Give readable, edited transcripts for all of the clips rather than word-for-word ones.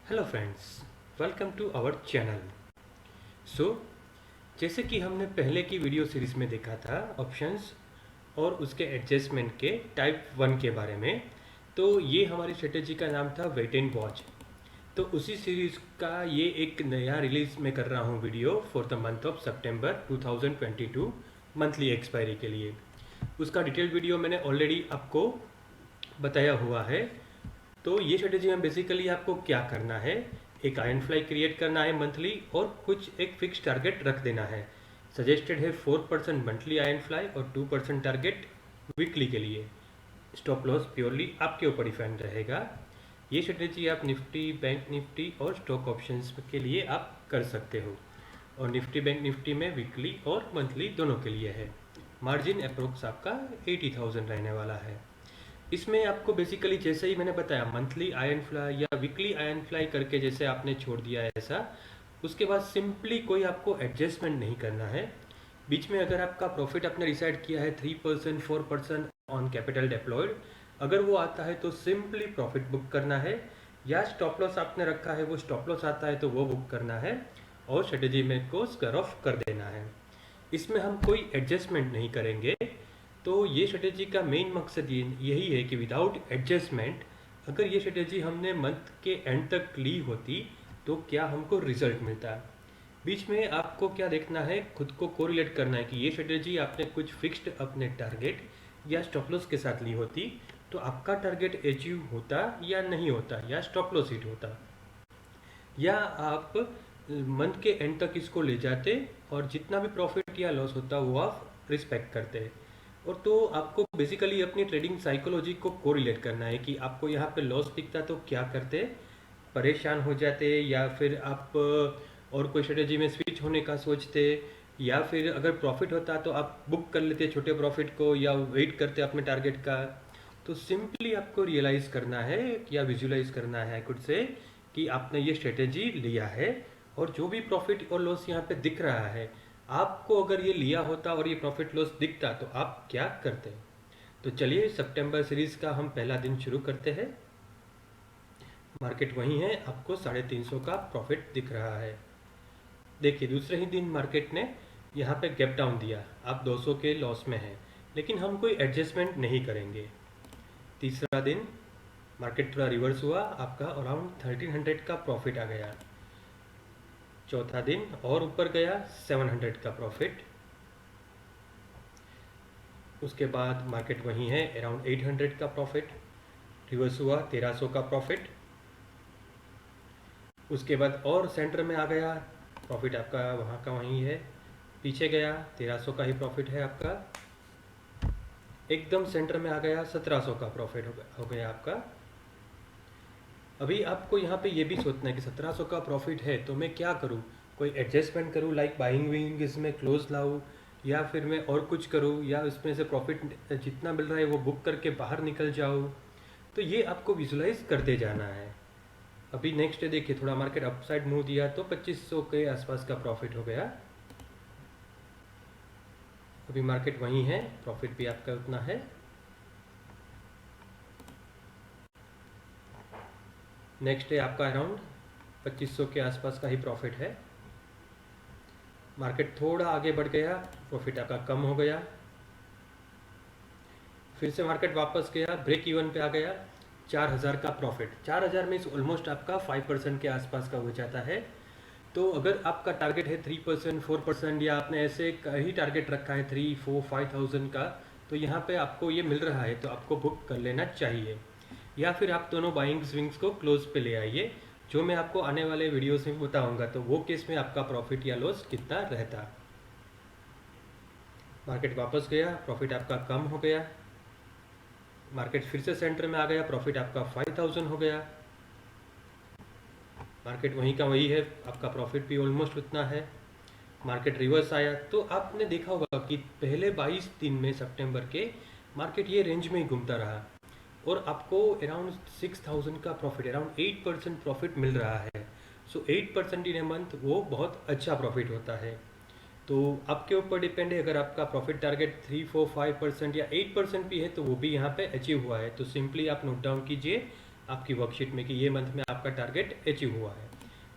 Hello friends, welcome to our channel. So जैसे कि हमने पहले की वीडियो सीरीज में देखा था ऑप्शंस और उसके एडजस्टमेंट के टाइप 1 के बारे में, तो ये हमारी स्ट्रेटेजी का नाम था वेट एंड वॉच। तो उसी सीरीज का ये एक नया रिलीज में कर रहा हूँ video for the month of September 2022 monthly expiry के लिए। उसका डिटेल वीडियो मैंने ऑलरेडी आपको बताया हुआ है। तो ये स्ट्रेटेजी में बेसिकली आपको क्या करना है, एक आयरन फ्लाई क्रिएट करना है मंथली और कुछ एक फिक्स टारगेट रख देना है। सजेस्टेड है 4% मंथली आयरन फ्लाई और 2% टारगेट वीकली के लिए। स्टॉप लॉस प्योरली आपके ऊपर डिपेंड रहेगा। ये स्ट्रेटेजी आप निफ्टी, बैंक निफ्टी और स्टॉक ऑप्शंस के लिए आप कर सकते हो, और निफ्टी बैंक निफ्टी में वीकली और मंथली दोनों के लिए है। मार्जिन अप्रोक्स आपका 80,000 रहने वाला है। इसमें आपको बेसिकली जैसे ही मैंने बताया मंथली आयरन फ्लाई या वीकली आयरन फ्लाई करके जैसे आपने छोड़ दिया है ऐसा, उसके बाद सिंपली कोई आपको एडजस्टमेंट नहीं करना है। बीच में अगर आपका प्रॉफिट आपने डिसाइड किया है 3% 4% ऑन कैपिटल डिप्लॉयड, अगर वो आता है तो सिंपली प्रॉफिट बुक करना है, या स्टॉप लॉस आपने रखा है वो स्टॉप लॉस आता है तो वो बुक करना है और स्ट्रेटेजी में को स्क्वायर ऑफ कर देना है। इसमें हम कोई एडजस्टमेंट नहीं करेंगे। तो ये स्ट्रेटेजी का मेन मकसद यही है कि विदाउट एडजस्टमेंट अगर ये स्ट्रेटेजी हमने मंथ के एंड तक ली होती तो क्या हमको रिजल्ट मिलता। बीच में आपको क्या देखना है, खुद को कोरिलेट करना है कि ये स्ट्रेटेजी आपने कुछ फिक्स्ड अपने टारगेट या स्टॉप लॉस के साथ ली होती तो आपका टारगेट अचीव होता या नहीं होता, या स्टॉप लॉस हिट होता, या आप मंथ के एंड तक इसको ले जाते और जितना भी प्रॉफिट या लॉस होता वो आप रिस्पेक्ट करते। और तो आपको बेसिकली अपनी ट्रेडिंग साइकोलॉजी को कोरिलेट करना है कि आपको यहाँ पे लॉस दिखता तो क्या करते, परेशान हो जाते, या फिर आप और कोई स्ट्रेटेजी में स्विच होने का सोचते, या फिर अगर प्रॉफिट होता तो आप बुक कर लेते छोटे प्रॉफिट को या वेट करते अपने टारगेट का। तो सिंपली आपको रियलाइज़ करना है या विजुलाइज करना है खुद से कि आपने ये स्ट्रेटेजी लिया है, और जो भी प्रॉफिट और लॉस यहाँ पे दिख रहा है, आपको अगर ये लिया होता और ये प्रॉफिट लॉस दिखता तो आप क्या करते। तो चलिए सितंबर सीरीज का हम पहला दिन शुरू करते हैं। मार्केट वही है, आपको 350 का प्रॉफिट दिख रहा है। देखिए दूसरे ही दिन मार्केट ने यहाँ पे गैप डाउन दिया, आप 200 के लॉस में हैं, लेकिन हम कोई एडजस्टमेंट नहीं करेंगे। तीसरा दिन मार्केट थोड़ा रिवर्स हुआ, आपका अराउंड 1300 का प्रॉफिट आ गया। चौथा दिन और ऊपर गया 700 का प्रॉफिट। उसके बाद मार्केट वही है, अराउंड 800 का प्रॉफिट, रिवर्स हुआ 1300 का प्रॉफिट। उसके बाद और सेंटर में आ गया, प्रॉफिट आपका वहाँ का वहीं है, पीछे गया 1300 का ही प्रॉफिट है आपका। एकदम सेंटर में आ गया 1700 का प्रॉफिट हो गया आपका। अभी आपको यहाँ पे ये भी सोचना है कि 1700 का प्रॉफिट है तो मैं क्या करूँ, कोई एडजस्टमेंट करूँ लाइक बाइंग विंग इसमें क्लोज लाऊँ, या फिर मैं और कुछ करूँ, या इसमें से प्रॉफिट जितना मिल रहा है वो बुक करके बाहर निकल जाऊँ। तो ये आपको विजुलाइज करते जाना है। अभी नेक्स्ट डे देखिए थोड़ा मार्केट अपसाइड मूव दिया तो 2500 के आसपास का प्रॉफिट हो गया। अभी मार्केट वही है, प्रॉफिट भी आपका उतना है। नेक्स्ट डे आपका अराउंड 2500 के आसपास का ही प्रॉफिट है। मार्केट थोड़ा आगे बढ़ गया, प्रॉफिट आपका कम हो गया, फिर से मार्केट वापस गया, ब्रेक इवन पे आ गया, 4000 का प्रॉफिट। 4000 में ऑलमोस्ट आपका 5% के आसपास का हो जाता है। तो अगर आपका टारगेट है 3% 4%, या आपने ऐसे ही टारगेट रखा है 3 4 5000 का, तो यहाँ पे आपको ये मिल रहा है तो आपको बुक कर लेना चाहिए, या फिर आप दोनों बाइंग स्विंग्स को क्लोज पे ले आइए, जो मैं आपको आने वाले वीडियोस में बताऊंगा। तो वो केस में आपका प्रॉफिट या लॉस कितना रहता। मार्केट वापस गया, प्रॉफिट आपका कम हो गया, मार्केट फिर से सेंटर में आ गया, प्रॉफिट आपका 5000 हो गया। मार्केट वहीं का वही है, आपका प्रॉफिट भी ऑलमोस्ट उतना है। मार्केट रिवर्स आया तो आपने देखा होगा कि पहले 22 दिन में सितंबर के मार्केट ये रेंज में ही घूमता रहा, और आपको अराउंड 6000 का प्रॉफिट, अराउंड 8% प्रॉफिट मिल रहा है। सो 8% इन ए मंथ वो बहुत अच्छा प्रॉफिट होता है। तो आपके ऊपर डिपेंड है, अगर आपका प्रॉफिट टारगेट 3 4 5% या 8% भी है तो वो भी यहाँ पे अचीव हुआ है। तो सिंपली आप नोट डाउन कीजिए आपकी वर्कशीट में कि ये मंथ में आपका टारगेट अचीव हुआ है,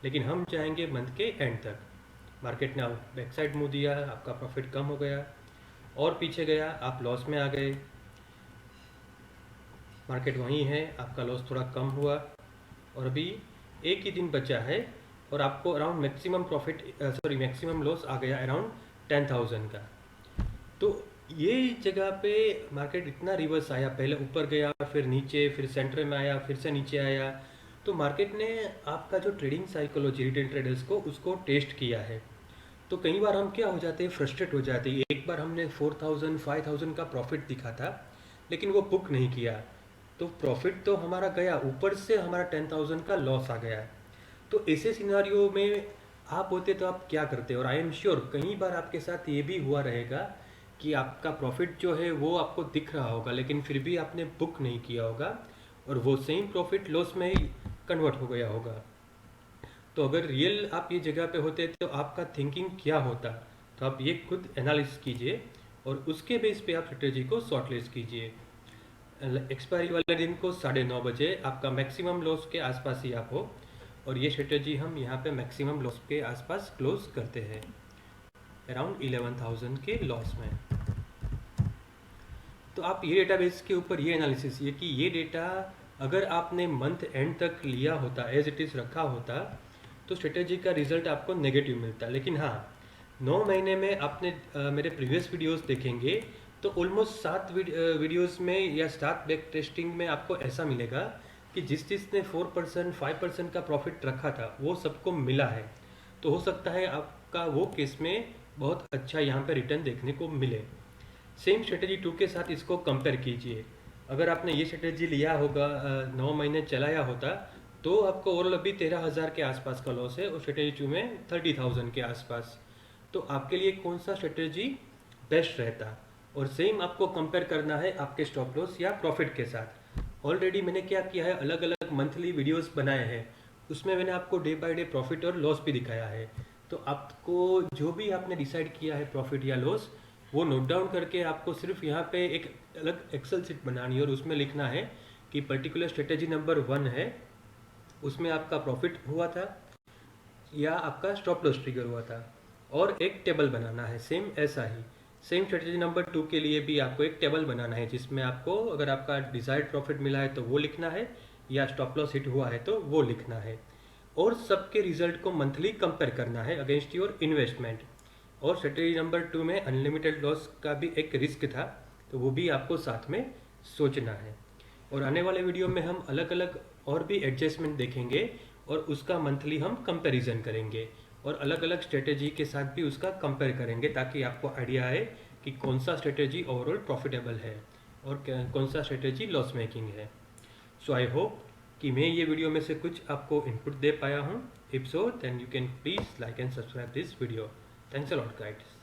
लेकिन हम चाहेंगे मंथ के एंड तक। मार्केट ने बैक साइड मुँह दिया, आपका प्रॉफिट कम हो गया और पीछे गया, आप लॉस में आ गए। मार्केट वहीं है, आपका लॉस थोड़ा कम हुआ और अभी एक ही दिन बचा है और आपको अराउंड मैक्सिमम लॉस आ गया अराउंड 10,000 का। तो ये जगह पे मार्केट इतना रिवर्स आया, पहले ऊपर गया, फिर नीचे, फिर सेंटर में आया, फिर से नीचे आया। तो मार्केट ने आपका जो ट्रेडिंग साइकोलॉजी रिटेल ट्रेडर्स को उसको टेस्ट किया है। तो कई बार हम क्या हो जाते हैं, फ्रस्ट्रेट हो जाते हैं। एक बार हमने 4,000 5,000 का प्रॉफिट दिखा था लेकिन वो बुक नहीं किया, तो प्रॉफिट तो हमारा गया, ऊपर से हमारा 10,000 का लॉस आ गया। तो ऐसे सिनारियो में आप होते तो आप क्या करते? और आई एम श्योर कई बार आपके साथ ये भी हुआ रहेगा कि आपका प्रॉफिट जो है वो आपको दिख रहा होगा लेकिन फिर भी आपने बुक नहीं किया होगा और वो सेम प्रॉफिट लॉस में ही कन्वर्ट हो गया होगा। तो अगर रियल आप ये जगह पे होते तो आपका थिंकिंग क्या होता? तो आप ये खुद एनालिसिस कीजिए और उसके बेस पे आप स्ट्रेटेजी को शॉर्टलिस्ट कीजिए। एक्सपायरी वाले दिन को 9:30 बजे आपका मैक्सिमम लॉस के आसपास ही आप हो और ये स्ट्रेटेजी हम यहाँ पे मैक्सिमम लॉस के आसपास क्लोज करते हैं अराउंड 11,000 के लॉस में। तो आप ये डेटाबेस के ऊपर ये एनालिसिस ये कि ये डेटा अगर आपने मंथ एंड तक लिया होता, एज इट इज़ रखा होता, तो स्ट्रेटेजी का रिजल्ट आपको नेगेटिव मिलता। लेकिन हाँ, 9 महीने में आपने मेरे प्रीवियस वीडियोस देखेंगे तो ऑलमोस्ट 7 वीडियोस में या 7 बैक टेस्टिंग में आपको ऐसा मिलेगा कि जिसने 4% 5% का प्रॉफिट रखा था वो सबको मिला है। तो हो सकता है आपका वो केस में बहुत अच्छा यहाँ पे रिटर्न देखने को मिले। सेम स्ट्रेटेजी 2 के साथ इसको कंपेयर कीजिए। अगर आपने ये स्ट्रेटेजी लिया होगा, 9 महीने चलाया होता, तो आपको ओवरऑल अभी 13,000 के आसपास का लॉस है और स्ट्रेटेजी 2 में 30,000 के आसपास। तो आपके लिए कौन सा स्ट्रेटेजी बेस्ट रहता? और सेम आपको कंपेयर करना है आपके स्टॉप लॉस या प्रॉफिट के साथ। ऑलरेडी मैंने क्या किया है, अलग अलग मंथली वीडियोस बनाए हैं, उसमें मैंने आपको डे बाय डे प्रॉफिट और लॉस भी दिखाया है। तो आपको जो भी आपने डिसाइड किया है प्रॉफिट या लॉस, वो नोट डाउन करके आपको सिर्फ यहाँ पे एक अलग एक्सेल शीट बनानी है और उसमें लिखना है कि पर्टिकुलर स्ट्रेटेजी नंबर 1 है, उसमें आपका प्रॉफिट हुआ था या आपका स्टॉप लॉस ट्रिगर हुआ था, और एक टेबल बनाना है सेम ऐसा ही। सेम स्ट्रेटेजी नंबर 2 के लिए भी आपको एक टेबल बनाना है जिसमें आपको अगर आपका डिजायर्ड प्रॉफिट मिला है तो वो लिखना है या स्टॉप लॉस हिट हुआ है तो वो लिखना है, और सबके रिजल्ट को मंथली कंपेयर करना है अगेंस्ट योर इन्वेस्टमेंट। और स्ट्रेटेजी नंबर 2 में अनलिमिटेड लॉस का भी एक रिस्क था, तो वो भी आपको साथ में सोचना है। और आने वाले वीडियो में हम अलग अलग और भी एडजस्टमेंट देखेंगे और उसका मंथली हम कंपैरिजन करेंगे और अलग अलग स्ट्रेटेजी के साथ भी उसका कंपेयर करेंगे ताकि आपको आइडिया आए कि कौन सा स्ट्रेटेजी ओवरऑल प्रॉफिटेबल है और कौन सा स्ट्रेटेजी लॉस मेकिंग है। सो आई होप कि मैं ये वीडियो में से कुछ आपको इनपुट दे पाया हूँ। If so then you can please like and subscribe this video. Thanks a lot, guys.